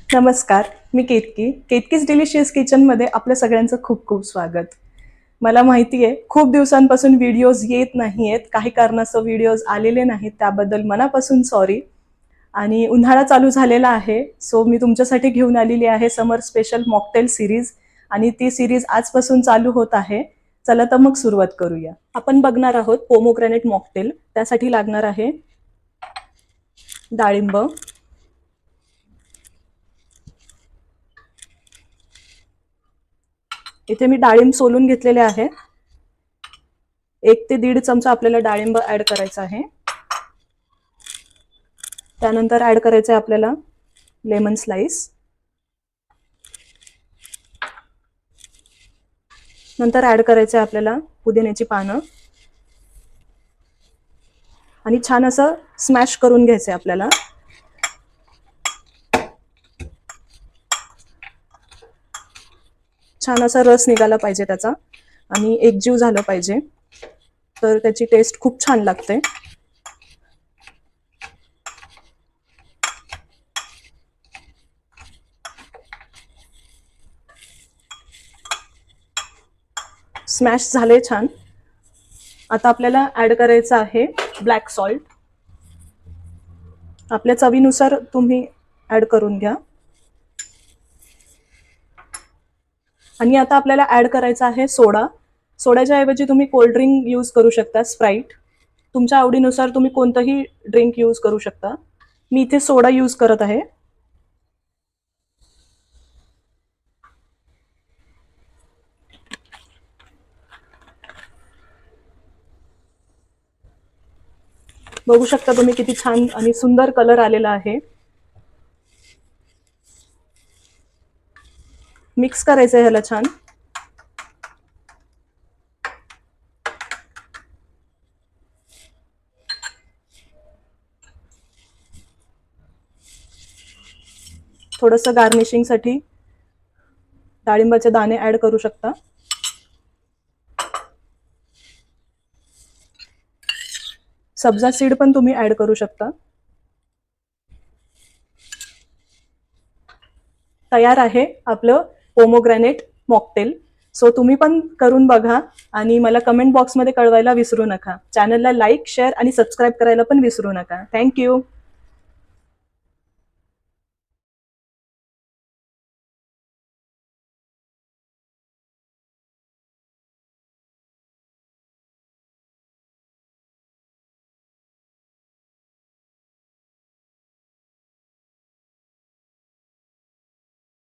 नमस्कार, मी केतकी. केतकीज डिलिशियस किचनमध्ये आपल्या सगळ्यांचं खूप खूप स्वागत. मला माहिती आहे खूप दिवसांपासून व्हिडिओज येत नाहीयेत, काही कारणास्तव व्हिडिओज आलेले नाहीत, त्याबद्दल मनापासून सॉरी. आणि उन्हाळा चालू झालेला आहे, सो मी तुमच्यासाठी घेऊन आलेली आहे समर स्पेशल मॉकटेल सिरीज आणि ती सिरीज आजपासून चालू होत आहे. चला तर मग सुरुवात करूया. आपण बघणार आहोत पोमोग्रॅनेट मॉकटेल. त्यासाठी लागणार आहे डाळिंब, इथे मी डाळिंब सोलून घेतलेले आहे. 1 ते 1.5 चमचा आपल्याला डाळिंब ऍड करायचा आहे. त्यानंतर ऍड करायचं आहे आपल्याला लेमन स्लाइस. नंतर ऍड करायचं आहे आपल्याला पुदिन्याची पानं आणि छान असं स्मॅश करून घ्यायचं आहे आपल्याला. छान असा रस निघाला पाहिजे त्याचा आणि एकजीव झालं पाहिजे, तर त्याची टेस्ट खूप छान लागते. स्मॅश झाले छान. आता आपल्याला ऍड करायचं आहे ब्लॅक सॉल्ट. आपल्या चवीनुसार तुम्ही ऍड करून घ्या. आणि आता आपल्याला ऍड करायचा आहे सोडा. सोड्याच्या ऐवजी तुम्ही कोल्ड ड्रिंक यूज करू शकता, स्प्राईट. तुमच्या आवडीनुसार तुम्ही कोणतंही ड्रिंक यूज करू शकता. मी इथे सोडा यूज करत आहे. बघू शकता तुम्ही किती छान आणि सुंदर कलर आलेला आहे. मिक्स करायचं आहे ह्याला छान. थोडंसं गार्निशिंगसाठी डाळिंबाचे दाणे ऍड करू शकता. सब्जा सीड पण तुम्ही ऍड करू शकता. तयार आहे आपलं पोमोग्रॅनेट मॉकटेल. सो तुम्ही पण करून बघा आणि मला कमेंट बॉक्समध्ये कळवायला विसरू नका. चॅनलला लाईक, शेअर आणि सबस्क्राईब करायला पण विसरू नका. थँक्यू.